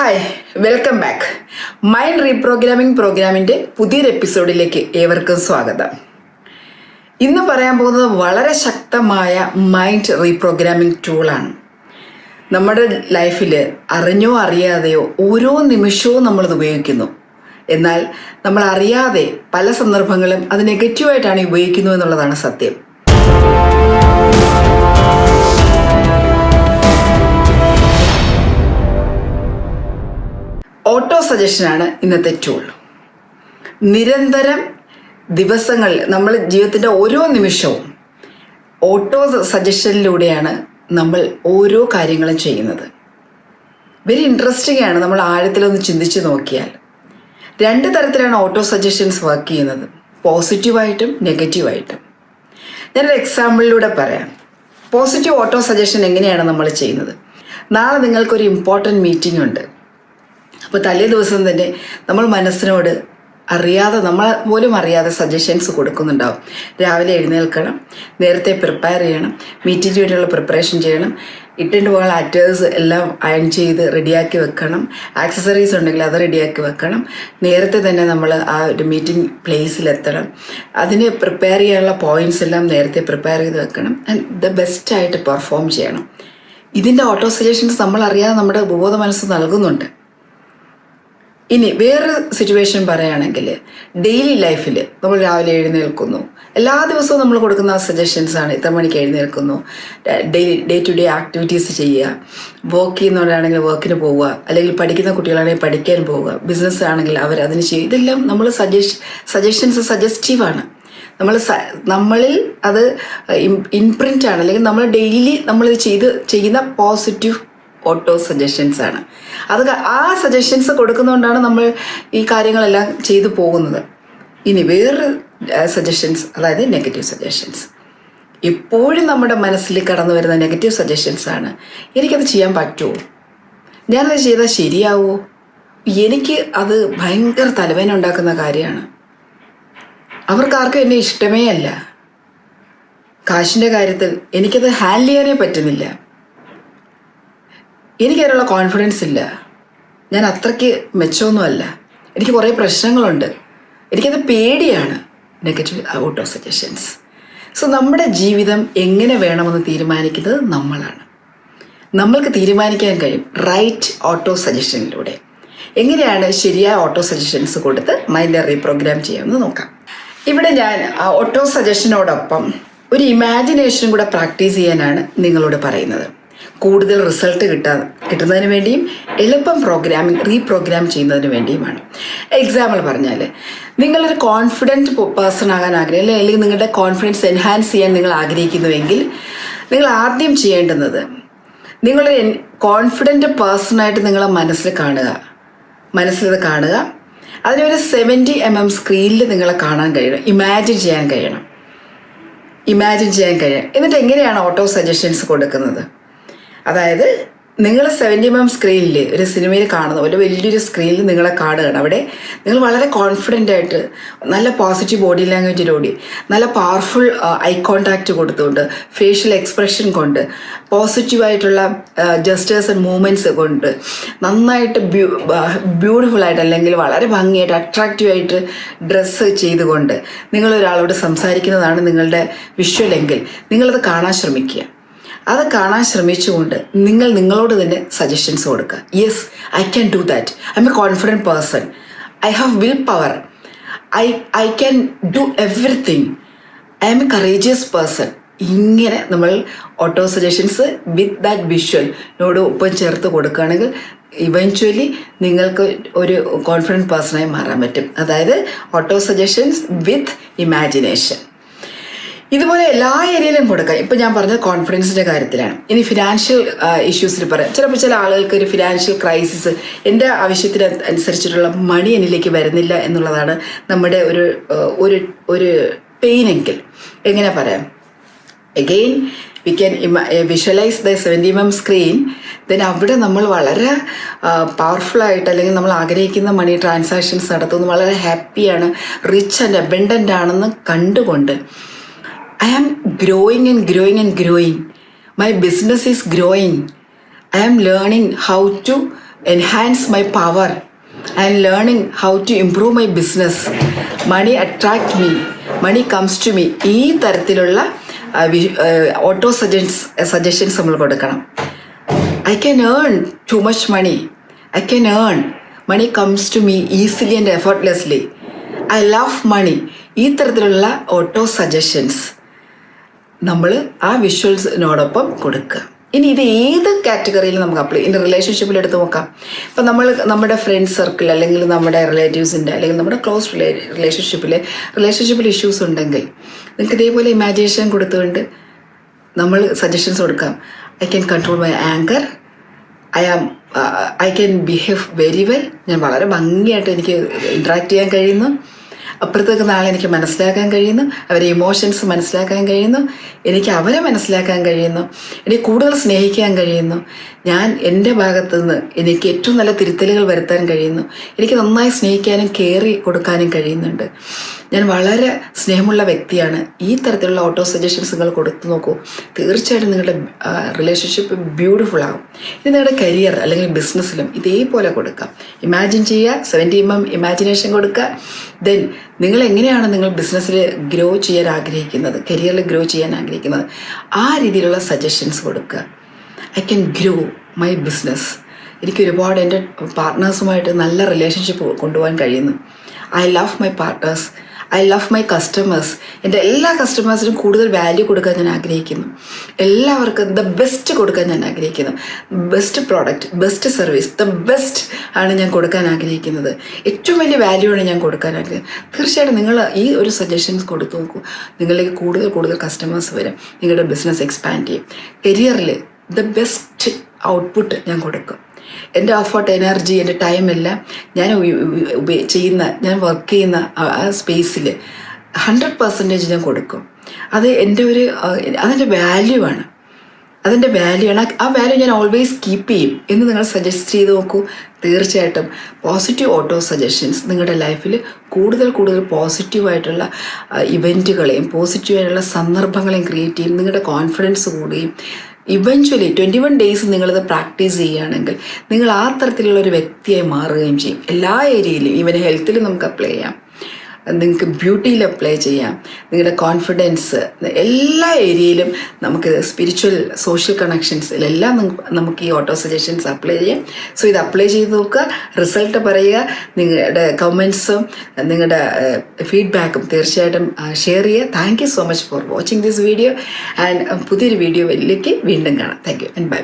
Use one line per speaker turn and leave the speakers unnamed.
Hi, welcome back. Mind reprogramming പ്രോഗ്രാമിൻ്റെ പുതിയൊരു എപ്പിസോഡിലേക്ക് ഏവർക്കും സ്വാഗതം. ഇന്ന് പറയാൻ പോകുന്നത് വളരെ ശക്തമായ മൈൻഡ് റീപ്രോഗ്രാമിംഗ് ടൂളാണ്. നമ്മുടെ ലൈഫിൽ അറിഞ്ഞോ അറിയാതെയോ ഓരോ നിമിഷവും നമ്മളിത് ഉപയോഗിക്കുന്നു. എന്നാൽ നമ്മൾ അറിയാതെ പല സന്ദർഭങ്ങളും അത് നെഗറ്റീവായിട്ടാണ് ഉപയോഗിക്കുന്നത് എന്നുള്ളതാണ് സത്യം. ഓട്ടോ സജഷനാണ് ഇന്നത്തെ ടൂൾ. നിരന്തരം ദിവസങ്ങളിൽ നമ്മൾ ജീവിതത്തിൻ്റെ ഓരോ നിമിഷവും ഓട്ടോ സജഷനിലൂടെയാണ് നമ്മൾ ഓരോ കാര്യങ്ങളും ചെയ്യുന്നത്. വെരി ഇൻട്രസ്റ്റിംഗ് ആണ്. നമ്മൾ ആഴത്തിലൊന്ന് ചിന്തിച്ച് നോക്കിയാൽ രണ്ട് തരത്തിലാണ് ഓട്ടോ സജഷൻസ് വർക്ക് ചെയ്യുന്നത്, പോസിറ്റീവായിട്ടും നെഗറ്റീവായിട്ടും. ഞാനൊരു എക്സാമ്പിളിലൂടെ പറയാം. പോസിറ്റീവ് ഓട്ടോ സജഷൻ എങ്ങനെയാണ് നമ്മൾ ചെയ്യുന്നത്? നാളെ നിങ്ങൾക്കൊരു ഇമ്പോർട്ടൻറ്റ് മീറ്റിംഗ് ഉണ്ട്. അപ്പോൾ തലേ ദിവസം തന്നെ നമ്മൾ മനസ്സിനോട് അറിയാതെ, നമ്മൾ പോലും അറിയാതെ സജഷൻസ് കൊടുക്കുന്നുണ്ടാവും. രാവിലെ എഴുന്നേൽക്കണം, നേരത്തെ പ്രിപ്പയർ ചെയ്യണം, മീറ്റിംഗ് വേണ്ടിയുള്ള പ്രിപ്പറേഷൻ ചെയ്യണം, ഇട്ടിട്ട് പോകാൻ അറ്റേഴ്സ് എല്ലാം അയൺ ചെയ്ത് റെഡിയാക്കി വെക്കണം, ആക്സസറീസ് ഉണ്ടെങ്കിൽ അത് റെഡിയാക്കി വെക്കണം, നേരത്തെ തന്നെ നമ്മൾ ആ ഒരു മീറ്റിംഗ് പ്ലേസിലെത്തണം, അതിന് പ്രിപ്പയർ ചെയ്യാനുള്ള പോയിൻറ്റ്സ് എല്ലാം നേരത്തെ പ്രിപ്പയർ ചെയ്ത് വെക്കണം, ആൻഡ് ദ ബെസ്റ്റായിട്ട് പെർഫോം ചെയ്യണം. ഇതിൻ്റെ ഓട്ടോ സജഷൻസ് നമ്മൾ അറിയാതെ നമ്മുടെ ഉപബോധ മനസ്സ് നൽകുന്നുണ്ട്. ഇനി വേറൊരു സിറ്റുവേഷൻ പറയുകയാണെങ്കിൽ, ഡെയിലി ലൈഫിൽ നമ്മൾ രാവിലെ എഴുന്നേൽക്കുന്നു, എല്ലാ ദിവസവും നമ്മൾ കൊടുക്കുന്ന സജഷൻസാണ്. ഇത്ര മണിക്ക് എഴുന്നേൽക്കുന്നു, ഡേ ടു ഡേ ആക്ടിവിറ്റീസ് ചെയ്യുക, വർക്ക് ചെയ്യുന്നവരാണെങ്കിൽ വർക്കിന് പോവുക, അല്ലെങ്കിൽ പഠിക്കുന്ന കുട്ടികളാണെങ്കിൽ പഠിക്കാൻ പോവുക, ബിസിനസ് ആണെങ്കിൽ അതിന് ചെയ്യുക. ഇതെല്ലാം നമ്മൾ സജഷൻസ് സജസ്റ്റീവാണ്. നമ്മളിൽ അത് ഇംപ്രിൻ്റ് ആണ്, അല്ലെങ്കിൽ നമ്മൾ ഡെയിലി നമ്മളിത് ചെയ്യുന്ന പോസിറ്റീവ് ഓട്ടോ സജഷൻസ് ആണ്. ആ സജഷൻസ് കൊടുക്കുന്നതുകൊണ്ടാണ് നമ്മൾ ഈ കാര്യങ്ങളെല്ലാം ചെയ്തു പോകുന്നത്. ഇനി വേറൊരു സജഷൻസ്, അതായത് നെഗറ്റീവ് സജഷൻസ്. എപ്പോഴും നമ്മുടെ മനസ്സിൽ കടന്നു വരുന്ന നെഗറ്റീവ് സജഷൻസ് ആണ്. എനിക്കത് ചെയ്യാൻ പറ്റുമോ? ഞാനത് ചെയ്താൽ ശരിയാവുമോ? എനിക്ക് അത് ഭയങ്കര തലവേദന ഉണ്ടാക്കുന്ന കാര്യമാണ്. അവർക്കാർക്കും എന്നെ ഇഷ്ടമേ അല്ല. കാശിൻ്റെ കാര്യത്തിൽ എനിക്കത് ഹാൻഡിൽ ചെയ്യാനേ പറ്റുന്നില്ല. എനിക്കതിനുള്ള കോൺഫിഡൻസ് ഇല്ല. ഞാൻ അത്രയ്ക്ക് മെച്ചമൊന്നുമല്ല. എനിക്ക് കുറേ പ്രശ്നങ്ങളുണ്ട്. എനിക്കത് പേടിയാണ്. Negative auto suggestions. സോ നമ്മുടെ ജീവിതം എങ്ങനെ വേണമെന്ന് തീരുമാനിക്കുന്നത് നമ്മളാണ്. നമ്മൾക്ക് തീരുമാനിക്കാൻ കഴിയും റൈറ്റ് ഓട്ടോ സജഷനിലൂടെ. എങ്ങനെയാണ് ശരിയായ ഓട്ടോ സജഷൻസ് കൊടുത്ത് മൈൻഡ് റീപ്രോഗ്രാം ചെയ്യാമെന്ന് നോക്കാം. ഇവിടെ ഞാൻ ഓട്ടോ സജഷനോടൊപ്പം ഒരു ഇമാജിനേഷനും കൂടെ പ്രാക്ടീസ് ചെയ്യാനാണ് നിങ്ങളോട് പറയുന്നത്. കൂടുതൽ റിസൾട്ട് കിട്ടുന്നതിന് വേണ്ടിയും എളുപ്പം റീപ്രോഗ്രാം ചെയ്യുന്നതിന് വേണ്ടിയുമാണ്. എക്സാമ്പിൾ പറഞ്ഞാൽ, നിങ്ങളൊരു കോൺഫിഡൻറ്റ് പേഴ്സൺ ആകാൻ ആഗ്രഹിക്കുക, അല്ലെങ്കിൽ നിങ്ങളുടെ കോൺഫിഡൻസ് എൻഹാൻസ് ചെയ്യാൻ നിങ്ങൾ ആഗ്രഹിക്കുന്നുവെങ്കിൽ നിങ്ങൾ ആദ്യം ചെയ്യേണ്ടുന്നത്, നിങ്ങളൊരു കോൺഫിഡൻറ്റ് പേഴ്സണായിട്ട് നിങ്ങളെ മനസ്സിലത് കാണുക. അതിനൊരു 70 mm സ്ക്രീനിൽ നിങ്ങളെ കാണാൻ കഴിയണം, ഇമാജിൻ ചെയ്യാൻ കഴിയണം. എന്നിട്ട് എങ്ങനെയാണ് ഓട്ടോ സജഷൻസ് കൊടുക്കുന്നത്? അതായത് നിങ്ങൾ 70 mm സ്ക്രീനിൽ, ഒരു സിനിമയിൽ കാണുന്ന പോലെ വലിയൊരു സ്ക്രീനിൽ നിങ്ങളെ കാണുകയാണ്. അവിടെ നിങ്ങൾ വളരെ കോൺഫിഡൻ്റ് ആയിട്ട്, നല്ല പോസിറ്റീവ് ബോഡി ലാംഗ്വേജിലൂടെ, നല്ല പവർഫുൾ ഐ കോണ്ടാക്റ്റ് കൊടുത്തുകൊണ്ട്, ഫേഷ്യൽ എക്സ്പ്രഷൻ കൊണ്ട്, പോസിറ്റീവായിട്ടുള്ള ജസ്റ്റേഴ്സ് ആൻഡ് മൂവ്മെൻറ്റ്സ് കൊണ്ട്, നന്നായിട്ട് ബ്യൂട്ടിഫുള്ളായിട്ട്, അല്ലെങ്കിൽ വളരെ ഭംഗിയായിട്ട് അട്രാക്റ്റീവായിട്ട് ഡ്രസ്സ് ചെയ്തുകൊണ്ട് നിങ്ങളൊരാളോട് സംസാരിക്കുന്നതാണ് നിങ്ങളുടെ വിഷ്വലെങ്കിൽ നിങ്ങളത് കാണാൻ ശ്രമിക്കുക. അത് കാണാൻ ശ്രമിച്ചുകൊണ്ട് നിങ്ങളോട് തന്നെ സജഷൻസ് കൊടുക്കുക. Yes, I can do that. I M A confident person. I have will power. I can do everything. I M A courageous person. ഇങ്ങനെ നമ്മൾ ഓട്ടോ സജഷൻസ് വിത്ത് ദാറ്റ് വിഷ്വലിനോട് ഒപ്പം ചേർത്ത് കൊടുക്കുകയാണെങ്കിൽ ഇവൻച്വലി നിങ്ങൾക്ക് ഒരു കോൺഫിഡൻറ്റ് പേഴ്സണായി മാറാൻ പറ്റും. അതായത് ഓട്ടോ സജഷൻസ് വിത്ത് ഇമാജിനേഷൻ. ഇതുപോലെ എല്ലാ ഏരിയയിലും കൊടുക്കാം. ഇപ്പം ഞാൻ പറഞ്ഞത് കോൺഫിഡൻസിൻ്റെ കാര്യത്തിലാണ്. ഇനി ഫിനാൻഷ്യൽ ഇഷ്യൂസിൽ പറയാം. ചിലപ്പോൾ ചില ആളുകൾക്ക് ഒരു ഫിനാൻഷ്യൽ ക്രൈസിസ്, എൻ്റെ ആവശ്യത്തിന് അനുസരിച്ചിട്ടുള്ള മണി എന്നിലേക്ക് വരുന്നില്ല എന്നുള്ളതാണ് നമ്മുടെ ഒരു പെയിനെങ്കിൽ എങ്ങനെ പറയാം? Again we can visualise the 70 mm screen. Then അവിടെ നമ്മൾ വളരെ പവർഫുള്ളായിട്ട്, അല്ലെങ്കിൽ നമ്മൾ ആഗ്രഹിക്കുന്ന മണി ട്രാൻസാക്ഷൻസ് നടത്തുന്നു, വളരെ ഹാപ്പിയാണ്, റിച്ച് ആൻഡ് അബൻഡൻ്റ് ആണെന്ന് കണ്ടുകൊണ്ട് I am growing and growing and growing. My business is growing. I am learning how to enhance my power. I am learning how to improve my business. Money attract me. Money comes to me. ഈ തരത്തിലുള്ള auto suggestions നമ്മൾ കൊടുക്കണം. I can earn too much money. I can earn. Money comes to me easily and effortlessly. I love money. ഈ തരത്തിലുള്ള auto suggestions നമ്മൾ ആ വിഷ്വൽസിനോടൊപ്പം കൊടുക്കുക. ഇനി ഇത് ഏത് കാറ്റഗറിയിൽ നമുക്ക് അപ്ലൈ, ഇനി റിലേഷൻഷിപ്പിൽ എടുത്ത് നോക്കാം. ഇപ്പം നമ്മുടെ ഫ്രണ്ട് സർക്കിൾ അല്ലെങ്കിൽ നമ്മുടെ റിലേറ്റീവ്സിൻ്റെ അല്ലെങ്കിൽ നമ്മുടെ ക്ലോസ് റിലേഷൻഷിപ്പിൽ ഇഷ്യൂസ് ഉണ്ടെങ്കിൽ നിങ്ങൾക്ക് ഇതേപോലെ ഇമാജിനേഷൻ കൊടുത്തുകൊണ്ട് നമ്മൾ സജഷൻസ് കൊടുക്കാം. I can control my anchor. I can behave very well. ഞാൻ വളരെ ഭംഗിയായിട്ട് എനിക്ക് ഇൻട്രാക്ട് ചെയ്യാൻ കഴിയുന്നു. അപ്പുറത്തേക്ക് നാളെ എനിക്ക് മനസ്സിലാക്കാൻ കഴിയുന്നു. അവരെ ഇമോഷൻസ് മനസ്സിലാക്കാൻ കഴിയുന്നു. എനിക്ക് അവരെ മനസ്സിലാക്കാൻ കഴിയുന്നു. എനിക്ക് കൂടുതൽ സ്നേഹിക്കാൻ കഴിയുന്നു. ഞാൻ എൻ്റെ ഭാഗത്തു നിന്ന് എനിക്ക് ഏറ്റവും നല്ല തിരുത്തലുകൾ വരുത്താൻ കഴിയുന്നു. എനിക്ക് നന്നായി സ്നേഹിക്കാനും കെയർ കൊടുക്കാനും കഴിയുന്നുണ്ട്. ഞാൻ വളരെ സ്നേഹമുള്ള വ്യക്തിയാണ്. ഈ തരത്തിലുള്ള ഓട്ടോ സജഷൻസ് നിങ്ങൾ കൊടുത്തു നോക്കൂ. തീർച്ചയായിട്ടും നിങ്ങളുടെ റിലേഷൻഷിപ്പ് ബ്യൂട്ടിഫുൾ ആകും. ഇനി നിങ്ങളുടെ കരിയർ അല്ലെങ്കിൽ ബിസിനസ്സിലും ഇതേപോലെ കൊടുക്കാം. ഇമാജിൻ ചെയ്യുക, 70mm ഇമാജിനേഷൻ കൊടുക്കുക. ദെൻ നിങ്ങൾ എങ്ങനെയാണ് നിങ്ങൾ ബിസിനസ്സിൽ ഗ്രോ ചെയ്യാൻ ആഗ്രഹിക്കുന്നത്, കരിയറിൽ ഗ്രോ ചെയ്യാൻ ആഗ്രഹിക്കുന്നത്, ആ രീതിയിലുള്ള സജഷൻസ് കൊടുക്കുക. I can grow my business. എനിക്ക് ഒരുപാട് എൻ്റെ പാർട്ട്നേഴ്സുമായിട്ട് നല്ല റിലേഷൻഷിപ്പ് കൊണ്ടുപോകാൻ കഴിയുന്നു. I love my partners. I love my customers. എൻ്റെ എല്ലാ കസ്റ്റമേഴ്സിനും കൂടുതൽ വാല്യൂ കൊടുക്കാൻ ഞാൻ ആഗ്രഹിക്കുന്നു. എല്ലാവർക്കും ദ ബെസ്റ്റ് കൊടുക്കാൻ ഞാൻ ആഗ്രഹിക്കുന്നു. Best product, best service, the best ആണ് ഞാൻ കൊടുക്കാൻ ആഗ്രഹിക്കുന്നത്. ഏറ്റവും വലിയ വാല്യൂ ആണ് ഞാൻ കൊടുക്കാൻ ആഗ്രഹിക്കുന്നത്. തീർച്ചയായിട്ടും നിങ്ങൾ ഈ ഒരു സജഷൻസ് കൊടുത്തു നോക്കൂ. നിങ്ങളിലേക്ക് കൂടുതൽ കസ്റ്റമേഴ്സ് വരും. നിങ്ങളുടെ ബിസിനസ് എക്സ്പാൻഡ് ചെയ്യും. കരിയറിൽ ദ ബെസ്റ്റ് ഔട്ട്പുട്ട് ഞാൻ കൊടുക്കും. എൻ്റെ എഫേർട്ട്, എനർജി, എൻ്റെ ടൈമെല്ലാം ഞാൻ ഞാൻ വർക്ക് ചെയ്യുന്ന ആ സ്പേസിൽ 100% ഞാൻ കൊടുക്കും. അത് എൻ്റെ അതിൻ്റെ വാല്യൂ ആണ്. ആ വാല്യൂ ഞാൻ ഓൾവേസ് കീപ്പ് ചെയ്യും എന്ന് നിങ്ങൾ സജസ്റ്റ് ചെയ്ത് നോക്കൂ. തീർച്ചയായിട്ടും പോസിറ്റീവ് ഓട്ടോ സജഷൻസ് നിങ്ങളുടെ ലൈഫിൽ കൂടുതൽ പോസിറ്റീവായിട്ടുള്ള ഇവൻറ്റുകളെയും പോസിറ്റീവായിട്ടുള്ള സന്ദർഭങ്ങളെയും ക്രിയേറ്റ് ചെയ്യും. നിങ്ങളുടെ കോൺഫിഡൻസ് കൂടുകയും ഇവഞ്ച്വലി 21 ഡേയ്സ് നിങ്ങളിത് പ്രാക്ടീസ് ചെയ്യുകയാണെങ്കിൽ നിങ്ങൾ ആ തരത്തിലുള്ള ഒരു വ്യക്തിയായി മാറുകയും ചെയ്യും. എല്ലാ ഏരിയയിലും, ഈവൻ ഹെൽത്തിൽ നമുക്ക് അപ്ലൈ ചെയ്യാം, നിങ്ങൾക്ക് ബ്യൂട്ടിയിൽ അപ്ലൈ ചെയ്യാം. നിങ്ങളുടെ കോൺഫിഡൻസ് എല്ലാ ഏരിയയിലും നമുക്ക് സ്പിരിച്വൽ സോഷ്യൽ കണക്ഷൻസിലെല്ലാം നമുക്ക് ഈ ഓട്ടോ സജഷൻസ് അപ്ലൈ ചെയ്യാം. സോ ഇത് അപ്ലൈ ചെയ്ത് നോക്കുക, റിസൾട്ട് പറയുക. നിങ്ങളുടെ കമൻസും നിങ്ങളുടെ ഫീഡ്ബാക്കും തീർച്ചയായിട്ടും ഷെയർ ചെയ്യുക. Thank you so much for watching this video and പുതിയൊരു വീഡിയോയിലേക്ക് വീണ്ടും കാണാം. Thank you and by.